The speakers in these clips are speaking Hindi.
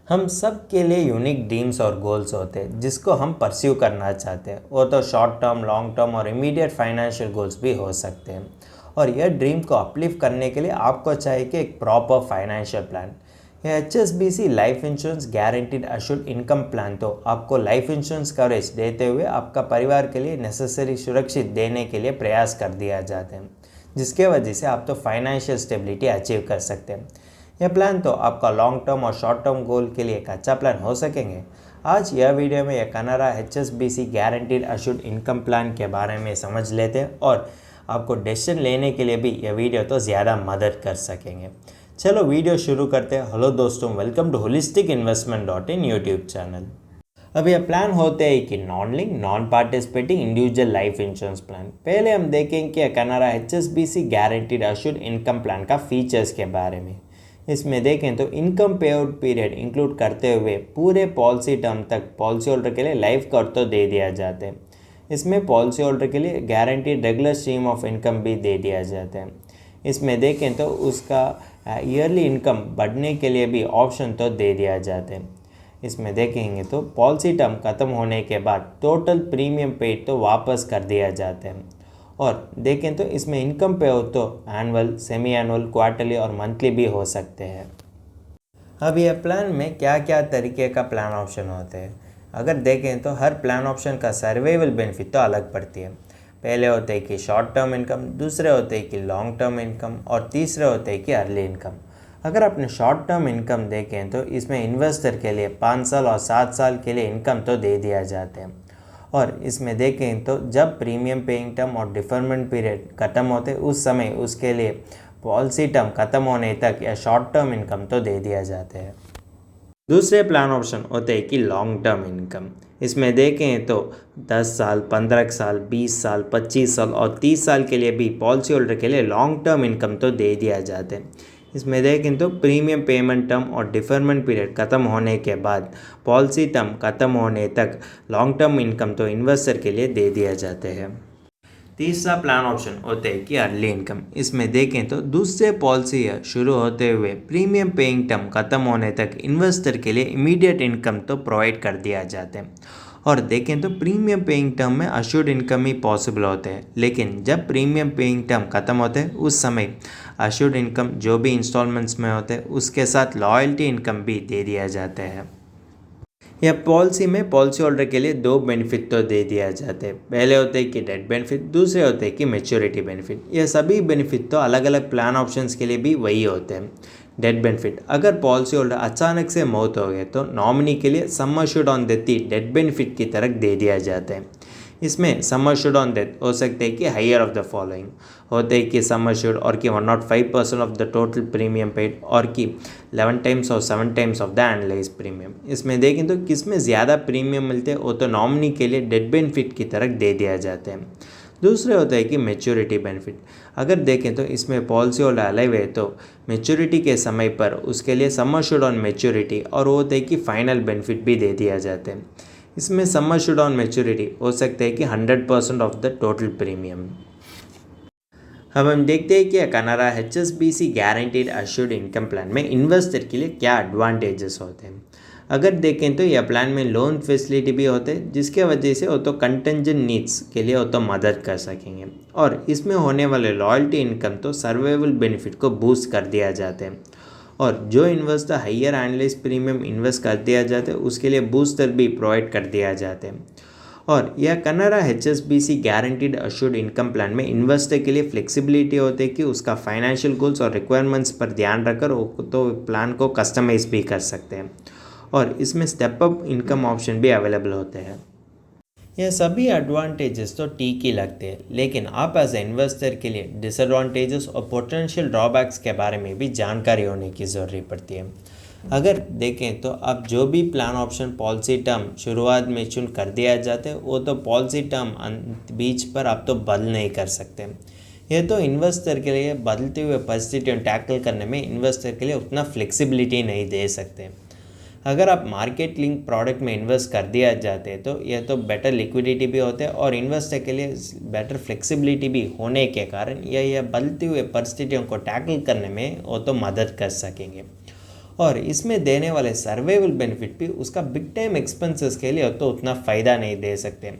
हम सब के लिए यूनिक ड्रीम्स और गोल्स होते हैं जिसको हम परस्यू करना चाहते हैं। वो तो शॉर्ट टर्म, लॉन्ग टर्म और इमीडिएट फाइनेंशियल गोल्स भी हो सकते हैं। और यह ड्रीम को अपलिफ्ट करने के लिए आपको चाहिए कि एक प्रॉपर फाइनेंशियल प्लान। यह HSBC life insurance guaranteed assured income plan तो आपको लाइफ इंश्योरेंस कवरेज देते हुए आपका परिवार के लिए नेसेसरी सुरक्षित देने के लिए प्रयास कर दिया जाते हैं, जिसके वजह से आप तो फाइनेंशियल स्टेबिलिटी अचीव कर सकते हैं। यह प्लान तो आपका लॉन्ग टर्म और शॉर्ट टर्म गोल के लिए एक अच्छा प्लान हो सकेंगे। आज यह वीडियो में यह Canada HSBC guaranteed assured income plan के बारे में समझ लेते हैं और आपको डिसीजन लेने के लिए भी यह वीडियो तो ज़्यादा मदद कर सकेंगे। चलो वीडियो शुरू करते हैं। हेलो दोस्तों, welcome to holisticinvestment.in YouTube channel. अब यह प्लान होते हैं कि non link non participating individual life insurance plan. पहले हम देखेंगे कि Canada HSBC guaranteed assured income plan का फीचर्स के बारे में। इसमें देखें तो इनकम पे आउट पीरियड इंक्लूड करते हुए पूरे पॉलिसी टर्म तक पॉलिसी होल्डर के लिए लाइफ कवर तो दे दिया जाता है। इसमें पॉलिसी होल्डर के लिए guaranteed regular stream of income भी दे दिया जाता है। इसमें देखें तो उसका ईयरली इनकम बढ़ने के लिए भी ऑप्शन तो दे दिया जाता है। इसमें देखेंगे तो पॉलिसी टर्म ख़त्म होने के बाद टोटल प्रीमियम पेड तो वापस कर दिया जाता है। और देखें तो इसमें इनकम पे हो तो एनुअल, सेमी एनुअल, क्वार्टरली और मंथली भी हो सकते हैं। अब यह प्लान में क्या क्या तरीके का प्लान ऑप्शन होते हैं। अगर देखें तो हर प्लान ऑप्शन का सर्वाइवल बेनिफिट तो अलग पड़ती है। पहले होते हैं कि शॉर्ट टर्म इनकम, दूसरे होते हैं कि लॉन्ग टर्म इनकम और तीसरे होते हैं कि अर्ली इनकम। अगर अपने शॉर्ट टर्म इनकम देखें तो इसमें इन्वेस्टर के लिए 5 साल और 7 साल के लिए इनकम तो दे दिया जाते हैं। और इसमें देखें तो जब प्रीमियम पेइंग टर्म और डिफरमेंट पीरियड ख़त्म होते उस समय उसके लिए पॉलिसी टर्म ख़त्म होने तक या शॉर्ट टर्म इनकम तो दे दिया जाते हैं। दूसरे प्लान ऑप्शन होते हैं कि लॉन्ग टर्म इनकम। इसमें देखें तो 10 साल, 15 साल, 20 साल, 25 साल और 30 साल के लिए भी पॉलिसी होल्डर के लिए लॉन्ग टर्म इनकम तो दे दिया जाता है। इसमें देखें तो प्रीमियम पेमेंट टर्म और डिफरमेंट पीरियड ख़त्म होने के बाद पॉलिसी टर्म ख़त्म होने तक लॉन्ग टर्म इनकम तो इन्वेस्टर के लिए दे दिया जाते हैं। तीसरा प्लान ऑप्शन होते हैं कि अर्ली इनकम। इसमें देखें तो दूसरे पॉलिसी ईयर शुरू होते हुए प्रीमियम पेइंग टर्म ख़त्म होने तक इन्वेस्टर के लिए इमीडिएट इनकम तो प्रोवाइड कर दिया जाता है। और देखें तो प्रीमियम पेइंग टर्म में अश्योर्ड इनकम ही पॉसिबल होते हैं, लेकिन जब प्रीमियम पेइंग टर्म ख़त्म होते हैं उस समय अश्योर्ड इनकम जो भी इंस्टॉलमेंट्स में होते हैं उसके साथ लॉयल्टी इनकम भी दे दिया जाता है। यह पॉलिसी में पॉलिसी होल्डर के लिए 2 बेनिफिट तो दे दिया जाते हैं। पहले होते हैं कि डेथ बेनिफिट, दूसरे होते हैं कि मैच्योरिटी बेनिफिट। यह सभी बेनिफिट तो अलग अलग प्लान ऑप्शंस के लिए भी वही होते हैं। डेथ बेनिफिट, अगर पॉलिसी होल्डर अचानक से मौत हो गए तो नॉमिनी के लिए sum assured on death he death benefit की तरह दे दिया जाता है। इसमें सम अश्योर्ड ऑन डेथ हो सकते हैं कि हायर ऑफ द फॉलोइंग होते हैं कि सम अश्योर्ड और कि 105% of the total premium paid और कि 11 टाइम्स और 7 times of the analyse premium. इसमें देखें तो किसमें ज़्यादा प्रीमियम मिलते हैं वो तो नॉमिनी के लिए डेथ बेनिफिट की तरह दे दिया जाते हैं। दूसरे होता है कि मैच्योरिटी बेनिफिट। अगर देखें तो इसमें पॉलिसी होल्डर अलाइव है तो मैच्योरिटी के समय पर उसके लिए सम अश्योर्ड ऑन मैच्योरिटी और वो होता है कि फाइनल बेनिफिट भी दे दिया जाते हैं। इसमें सम अश्योर्ड ऑन मैच्योरिटी हो सकता है कि 100% ऑफ द टोटल प्रीमियम। अब हम देखते हैं कि Canada HSBC guaranteed assured income plan में इन्वेस्टर के लिए क्या एडवांटेजेस होते हैं। अगर देखें तो यह प्लान में लोन फैसिलिटी भी होते हैं, जिसके वजह से वो तो कंटेंजेंट नीड्स के लिए वो तो मदद कर सकेंगे। और इसमें होने वाले लॉयल्टी इनकम तो सर्वाइवल बेनिफिट को बूस्ट कर दिया जाते हैं। और जो investor higher analyse premium invest कर दिया जाता है उसके लिए बूस्टर भी प्रोवाइड कर दिया जाते हैं। और यह Canada HSBC guaranteed assured income plan में इन्वेस्टर के लिए फ्लेक्सिबिलिटी होती है कि उसका फाइनेंशियल गोल्स और रिक्वायरमेंट्स पर ध्यान रखकर वो तो प्लान को कस्टमाइज भी कर सकते हैं। और इसमें स्टेप अप इनकम ऑप्शन भी अवेलेबल होते हैं। यह सभी एडवांटेजेस तो ठीक ही लगते हैं, लेकिन आप एज ए इन्वेस्टर के लिए डिसएडवांटेजेस और पोटेंशियल ड्रॉबैक्स के बारे में भी जानकारी होने की ज़रूरत पड़ती है। अगर देखें तो अब जो भी प्लान ऑप्शन पॉलिसी टर्म शुरुआत में चुन कर दिया जाता है वो तो पॉलिसी टर्म बीच पर आप तो बदल नहीं कर सकते। यह तो इन्वेस्टर के लिए बदलते हुए परिस्थितियों टैकल करने में इन्वेस्टर के लिए उतना फ्लेक्सिबिलिटी नहीं दे सकते। अगर आप मार्केट लिंक प्रोडक्ट में इन्वेस्ट कर दिया जाते हैं तो यह तो बेटर लिक्विडिटी भी होते हैं और इन्वेस्टर के लिए बेटर फ्लेक्सिबिलिटी भी होने के कारण यह बदलती हुए परिस्थितियों को टैकल करने में वो तो मदद कर सकेंगे। और इसमें देने वाले सर्वाइवल बेनिफिट भी उसका बिग टाइम एक्सपेंसेस के लिए तो उतना फ़ायदा नहीं दे सकते,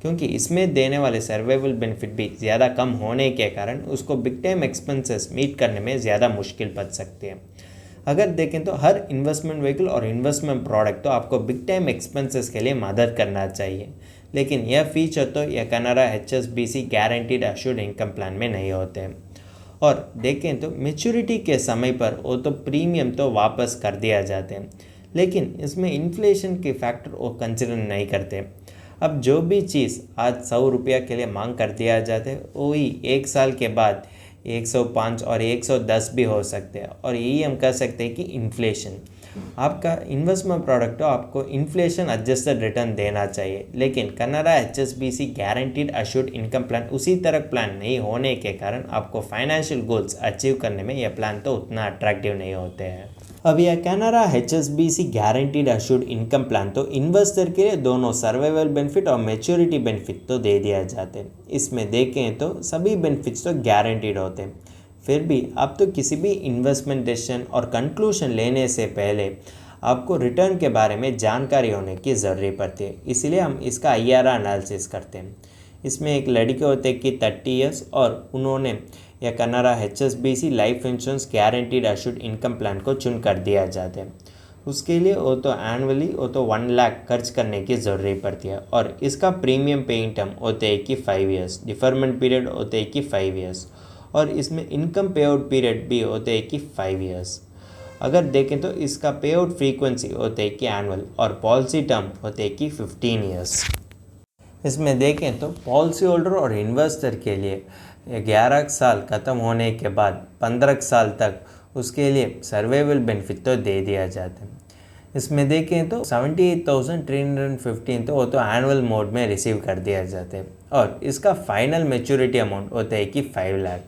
क्योंकि इसमें देने वाले सर्वाइवल बेनिफिट भी ज़्यादा कम होने के कारण उसको बिग टाइम एक्सपेंसेस मीट करने में ज़्यादा मुश्किल पड़ सकती है। अगर देखें तो हर इन्वेस्टमेंट व्हीकल और इन्वेस्टमेंट प्रोडक्ट तो आपको बिग टाइम एक्सपेंसेस के लिए मदद करना चाहिए, लेकिन यह फीचर तो यह Canara HSBC guaranteed assured income plan में नहीं होते हैं। और देखें तो मैच्योरिटी के समय पर वो तो प्रीमियम तो वापस कर दिया जाते हैं, लेकिन इसमें इन्फ्लेशन के फैक्टर वो कंसिडर नहीं करते। अब जो भी चीज़ आज 100 रुपया के लिए मांग कर दिया जाता है वही 1 साल के बाद 105 और 110 भी हो सकते हैं। और यही हम कह सकते हैं कि इन्फ्लेशन आपका इन्वेस्टमेंट प्रोडक्ट तो आपको इन्फ्लेशन एडजस्टेड रिटर्न देना चाहिए, लेकिन Canara HSBC guaranteed assured income plan उसी तरह प्लान नहीं होने के कारण आपको फाइनेंशियल गोल्स अचीव करने में यह प्लान तो उतना अट्रैक्टिव नहीं होते हैं। अब यह Canara HSBC guaranteed assured income plan तो इन्वेस्टर के लिए दोनों सर्वाइवल बेनिफिट और मैच्योरिटी बेनिफिट तो दे दिया जाते हैं। इसमें देखें तो सभी बेनिफिट्स तो गारंटीड होते हैं। फिर भी आप तो किसी भी इन्वेस्टमेंट डिसीजन और कंक्लूजन लेने से पहले आपको रिटर्न के बारे में जानकारी होने की ज़रूरत पड़ती है, इसलिए हम इसका IRR एनालिसिस करते हैं। इसमें एक लड़के होते हैं कि 30 इयर्स और उन्होंने या Canara HSBC life insurance guaranteed assured income plan को चुन कर दिया जाता है। उसके लिए वो तो एनुअली वो तो 1 लाख खर्च करने की ज़रूरत पड़ती है और इसका प्रीमियम पेइंग टर्म होते हैं कि 5 इयर्स, डिफरमेंट पीरियड होते हैं कि 5 इयर्स और इसमें इनकम पे आउट पीरियड भी होते हैं कि 5 इयर्स। अगर देखें तो इसका पे आउट फ्रीक्वेंसी होते हैं कि एनुअल और पॉलिसी टर्म होते हैं कि 15 इयर्स। इसमें देखें तो पॉलिसी होल्डर और इन्वेस्टर के लिए 11 साल ख़त्म होने के बाद 15 साल तक उसके लिए सर्वाइवल बेनिफिट तो दे दिया जाता है। इसमें देखें तो 78,315 तो वो तो एनुअल मोड में रिसीव कर दिया जाता है और इसका फाइनल मैच्योरिटी अमाउंट होता है कि 5 लाख।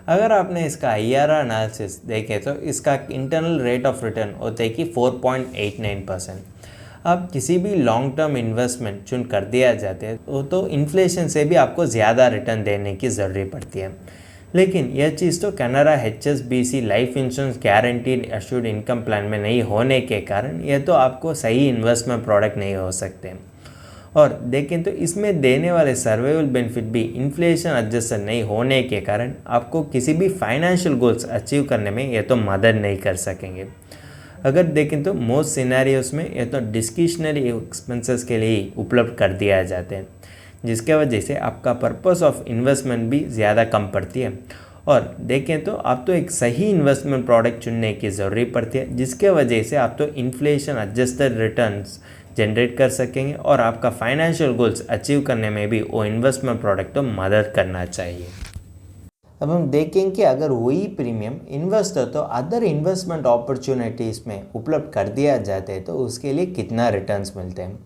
अगर आपने इसका IRR एनालिसिस देखे तो इसका इंटरनल रेट ऑफ रिटर्न होता है कि 4.89%। अब किसी भी लॉन्ग टर्म इन्वेस्टमेंट चुन कर दिया जाते हैं वो तो इन्फ्लेशन से भी आपको ज़्यादा रिटर्न देने की ज़रूरत पड़ती है, लेकिन यह चीज़ तो Canara HSBC life insurance guaranteed assured income plan में नहीं होने के कारण यह तो आपको सही इन्वेस्टमेंट प्रोडक्ट नहीं हो सकते। और देखें तो इसमें देने वाले सर्वाइवल बेनिफिट भी इन्फ्लेशन एडजस्टेड नहीं होने के कारण आपको किसी भी फाइनेंशियल गोल्स अचीव करने में यह तो मदद नहीं कर सकेंगे। अगर देखें तो मोस्ट सिनेरियोस में यह तो डिस्क्रिशनरी एक्सपेंसेस के लिए ही उपलब्ध कर दिया जाते हैं, जिसके वजह से आपका पर्पस ऑफ इन्वेस्टमेंट भी ज़्यादा कम पड़ती है। और देखें तो आप तो एक सही इन्वेस्टमेंट प्रोडक्ट चुनने की ज़रूरत पड़ती है, जिसके वजह से आप तो इन्फ्लेशन एडजस्टेड रिटर्न्स जनरेट कर सकेंगे और आपका फाइनेंशियल गोल्स अचीव करने में भी वो इन्वेस्टमेंट प्रोडक्ट तो मदद करना चाहिए। अब हम देखेंगे कि अगर वही प्रीमियम इन्वेस्टर तो अदर इन्वेस्टमेंट अपॉर्चुनिटीज़ में उपलब्ध कर दिया जाता है तो उसके लिए कितना रिटर्न्स मिलते हैं।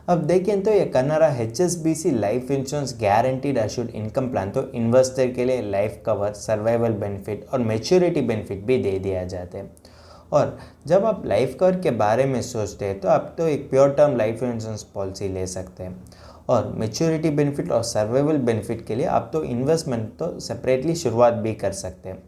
अब देखें तो ये Canara HSBC life insurance guaranteed assured income plan तो इन्वेस्टर के लिए लाइफ कवर, सर्वाइवल बेनिफिट और मैच्योरिटी बेनिफिट भी दे दिया जाता है। और जब आप लाइफ कवर के बारे में सोचते हैं तो आप तो एक pure term life insurance policy ले सकते हैं और मैच्योरिटी बेनिफिट और सर्वाइवल बेनिफिट के लिए आप तो इन्वेस्टमेंट तो सेपरेटली शुरुआत भी कर सकते हैं।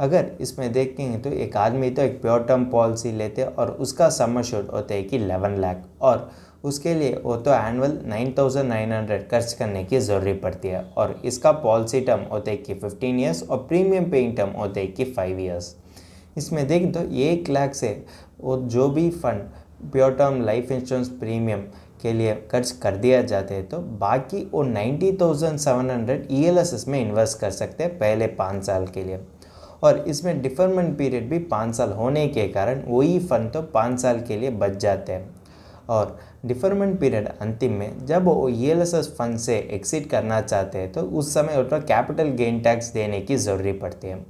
अगर इसमें देखेंगे तो एक आदमी तो एक प्योर टर्म पॉलिसी लेते हैं और उसका सम एश्योर्ड होता है कि 11 लाख और उसके लिए वो तो एनुअल 9,900 खर्च करने की ज़रूरत पड़ती है और इसका पॉलिसी टर्म होते हैं कि 15 ईयर्स और प्रीमियम पेइंग टर्म होते हैं कि 5 ईयर्स। इसमें देखें तो 1 लाख से वो जो भी fund pure term life insurance premium के लिए खर्च कर दिया जाते हैं तो बाकी वो 90,700 ELSS में इन्वेस्ट कर सकते हैं पहले 5 साल के लिए। और इसमें डिफरमेंट पीरियड भी 5 साल होने के कारण वही फंड तो 5 साल के लिए बच जाते हैं और डिफरमेंट पीरियड अंतिम में जब वो ELSS फंड से एक्सिट करना चाहते हैं तो उस समय उनको कैपिटल गेन टैक्स देने की ज़रूरत पड़ती है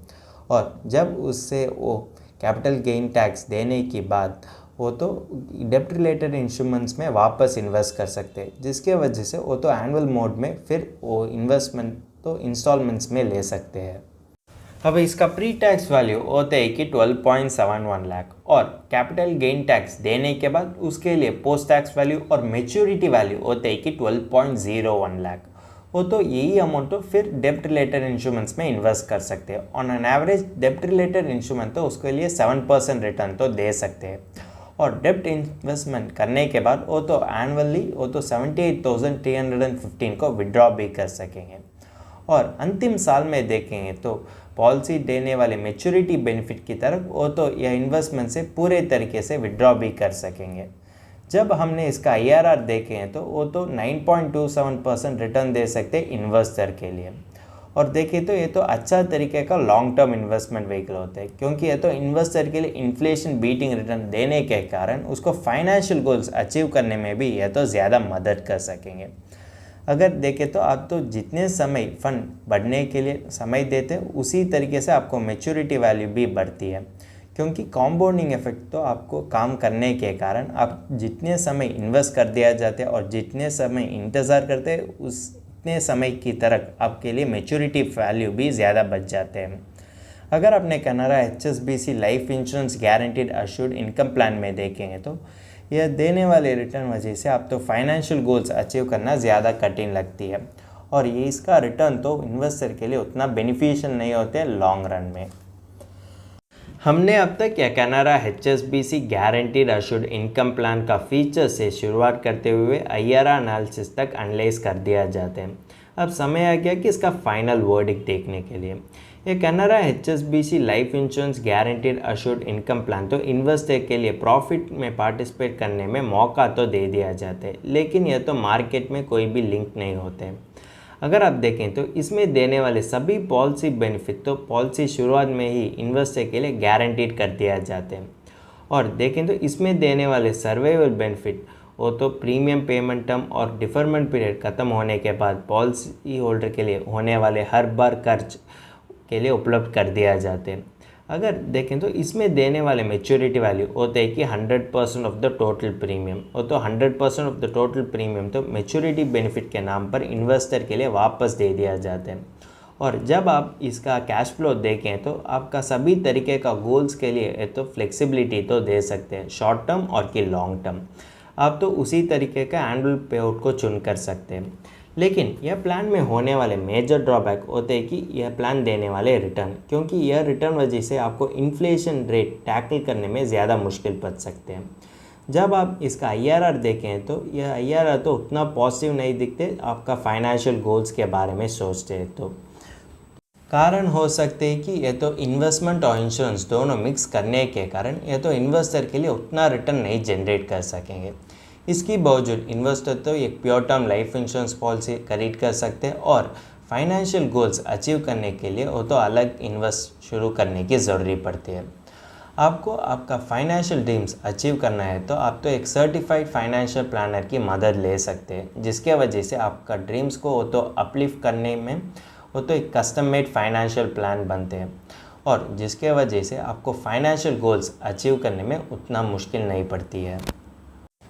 और जब उससे वो कैपिटल गेन टैक्स देने के बाद वो तो डेप्ट रिलेटेड इंस्ट्रूमेंट्स में वापस इन्वेस्ट कर सकते हैं, जिसके वजह से वो तो एनुअल मोड में फिर वो इन्वेस्टमेंट तो इंस्टॉलमेंट्स में ले सकते हैं। अब इसका प्री टैक्स वैल्यू होता है कि 12.71 लाख और कैपिटल गेन टैक्स देने के बाद उसके लिए पोस्ट टैक्स वैल्यू और मैच्योरिटी वैल्यू होते हैं कि 12.01 लाख। वो तो यही अमाउंट तो फिर डेप्ट रिलेटेड इंस्ट्रूमेंट्स में इन्वेस्ट कर सकते हैं। ऑन एन एवरेज डेप्ट रिलेटेड इंस्ट्रूमेंट तो उसके लिए 7% रिटर्न तो दे सकते हैं। और डेप्ट इन्वेस्टमेंट करने के बाद वो तो एनुअली वो तो 78,315 को विड्रॉ भी कर सकेंगे। और अंतिम साल में देखेंगे तो पॉलिसी देने वाले मेच्योरिटी बेनिफिट की तरफ वो तो यह इन्वेस्टमेंट से पूरे तरीके से विड्रॉ भी कर सकेंगे। जब हमने इसका IRR देखे हैं तो वो तो 9.27% रिटर्न दे सकते हैं इन्वेस्टर के लिए। और देखें तो ये तो अच्छा तरीके का लॉन्ग टर्म इन्वेस्टमेंट व्हीकल होता है, क्योंकि ये तो इन्वेस्टर के लिए इन्फ्लेशन बीटिंग रिटर्न देने के कारण उसको फाइनेंशियल गोल्स अचीव करने में भी ये तो ज़्यादा मदद कर सकेंगे। अगर देखें तो आप तो जितने समय फंड बढ़ने के लिए समय देते हैं उसी तरीके से आपको मैच्योरिटी वैल्यू भी बढ़ती है, क्योंकि कॉम्पाउंडिंग इफेक्ट तो आपको काम करने के कारण आप जितने समय इन्वेस्ट कर दिया जाते हैं और जितने समय इंतज़ार करते हैं उतने समय की तरह आपके लिए मैच्योरिटी वैल्यू भी ज़्यादा बच जाते हैं। अगर आपने कनारा HSBC life insurance guaranteed assured income plan में देखेंगे तो यह देने वाले रिटर्न वजह से आप तो फाइनेंशियल गोल्स अचीव करना ज़्यादा कठिन लगती है, और ये इसका रिटर्न तो इन्वेस्टर के लिए उतना बेनिफिशियल नहीं होते लॉन्ग रन में। हमने अब तक या कनारा HSBC guaranteed assured income plan का फीचर से शुरुआत करते हुए IRR एनालिसिस तक एनालाइज कर दिया जाते हैं। अब समय आ गया कि इसका फाइनल वर्डिक्ट देखने के लिए। ये कनारा HSBC life insurance guaranteed assured income plan तो इन्वेस्टर के लिए प्रॉफिट में पार्टिसिपेट करने में मौका तो दे दिया जाता है, लेकिन यह तो मार्केट में कोई भी लिंक नहीं होते। अगर आप देखें तो इसमें देने वाले सभी पॉलिसी बेनिफिट तो पॉलिसी शुरुआत में ही इन्वेस्टर के लिए गारंटीड कर दिया जाते हैं। और देखें तो इसमें देने वाले सर्वाइवल बेनिफिट वो तो प्रीमियम पेमेंट टर्म और डिफरमेंट पीरियड ख़त्म होने के बाद पॉलिसी होल्डर के लिए होने वाले हर बार खर्च के लिए उपलब्ध कर दिया जाते हैं। अगर देखें तो इसमें देने वाले मैच्योरिटी वैल्यू होते हैं कि 100% ऑफ द टोटल प्रीमियम, वो तो 100% ऑफ द टोटल प्रीमियम तो मैच्योरिटी बेनिफिट के नाम पर इन्वेस्टर के लिए वापस दे दिया जाता है। और जब आप इसका कैश फ्लो देखें तो आपका सभी तरीके का गोल्स के लिए तो फ्लेक्सिबिलिटी तो दे सकते हैं, शॉर्ट टर्म और कि लॉन्ग टर्म। आप तो उसी तरीके का एनुअल पे आउट को चुन कर सकते हैं। लेकिन यह प्लान में होने वाले मेजर ड्रॉबैक होते हैं कि यह प्लान देने वाले रिटर्न, क्योंकि यह रिटर्न वजह से आपको इन्फ्लेशन रेट टैकल करने में ज़्यादा मुश्किल पड़ सकते हैं। जब आप इसका IRR देखें तो यह IRR तो उतना पॉजिटिव नहीं दिखते आपका फाइनेंशियल गोल्स के बारे में सोचते हैं तो। कारण हो सकते हैं कि यह तो इन्वेस्टमेंट और इंश्योरेंस दोनों मिक्स करने के कारण यह तो इन्वेस्टर के लिए उतना रिटर्न नहीं जनरेट कर सकेंगे। इसके बावजूद इन्वेस्टर तो एक pure term life insurance policy खरीद कर सकते हैं और फाइनेंशियल गोल्स अचीव करने के लिए वो तो अलग इन्वेस्ट शुरू करने की ज़रूरत पड़ती है। आपको आपका फाइनेंशियल ड्रीम्स अचीव करना है तो आप तो एक सर्टिफाइड फाइनेंशियल प्लानर की मदद ले सकते हैं, जिसके वजह से आपका ड्रीम्स को वो तो अपलिफ्ट करने में वो तो एक कस्टम मेड फाइनेंशियल प्लान बनते हैं, और जिसके वजह से आपको फाइनेंशियल गोल्स अचीव करने में उतना मुश्किल नहीं पड़ती है।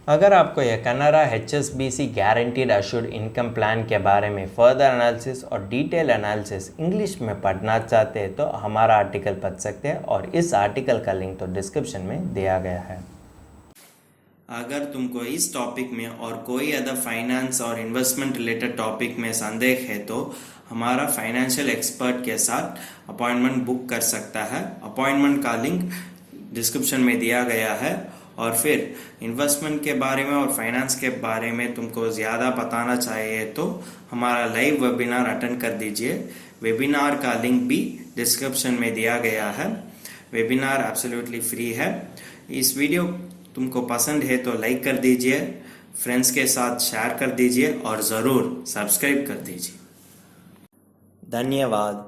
अगर आपको यह कनारा HSBC guaranteed assured income plan के बारे में फर्दर एनालिसिस और डिटेल एनालिसिस इंग्लिश में पढ़ना चाहते हैं तो हमारा आर्टिकल पढ़ सकते हैं, और इस आर्टिकल का लिंक तो डिस्क्रिप्शन में दिया गया है। अगर तुमको इस टॉपिक में और कोई अदर फाइनेंस और इन्वेस्टमेंट रिलेटेड टॉपिक में संदेह है तो हमारा फाइनेंशियल एक्सपर्ट के साथ अपॉइंटमेंट बुक कर सकता है। अपॉइंटमेंट का लिंक डिस्क्रिप्शन में दिया गया है। और फिर इन्वेस्टमेंट के बारे में और फाइनेंस के बारे में तुमको ज़्यादा बताना चाहिए तो हमारा लाइव वेबिनार अटेंड कर दीजिए। वेबिनार का लिंक भी डिस्क्रिप्शन में दिया गया है। वेबिनार एब्सोल्युटली फ्री है। इस वीडियो तुमको पसंद है तो लाइक कर दीजिए, फ्रेंड्स के साथ शेयर कर दीजिए और ज़रूर सब्सक्राइब कर दीजिए। धन्यवाद।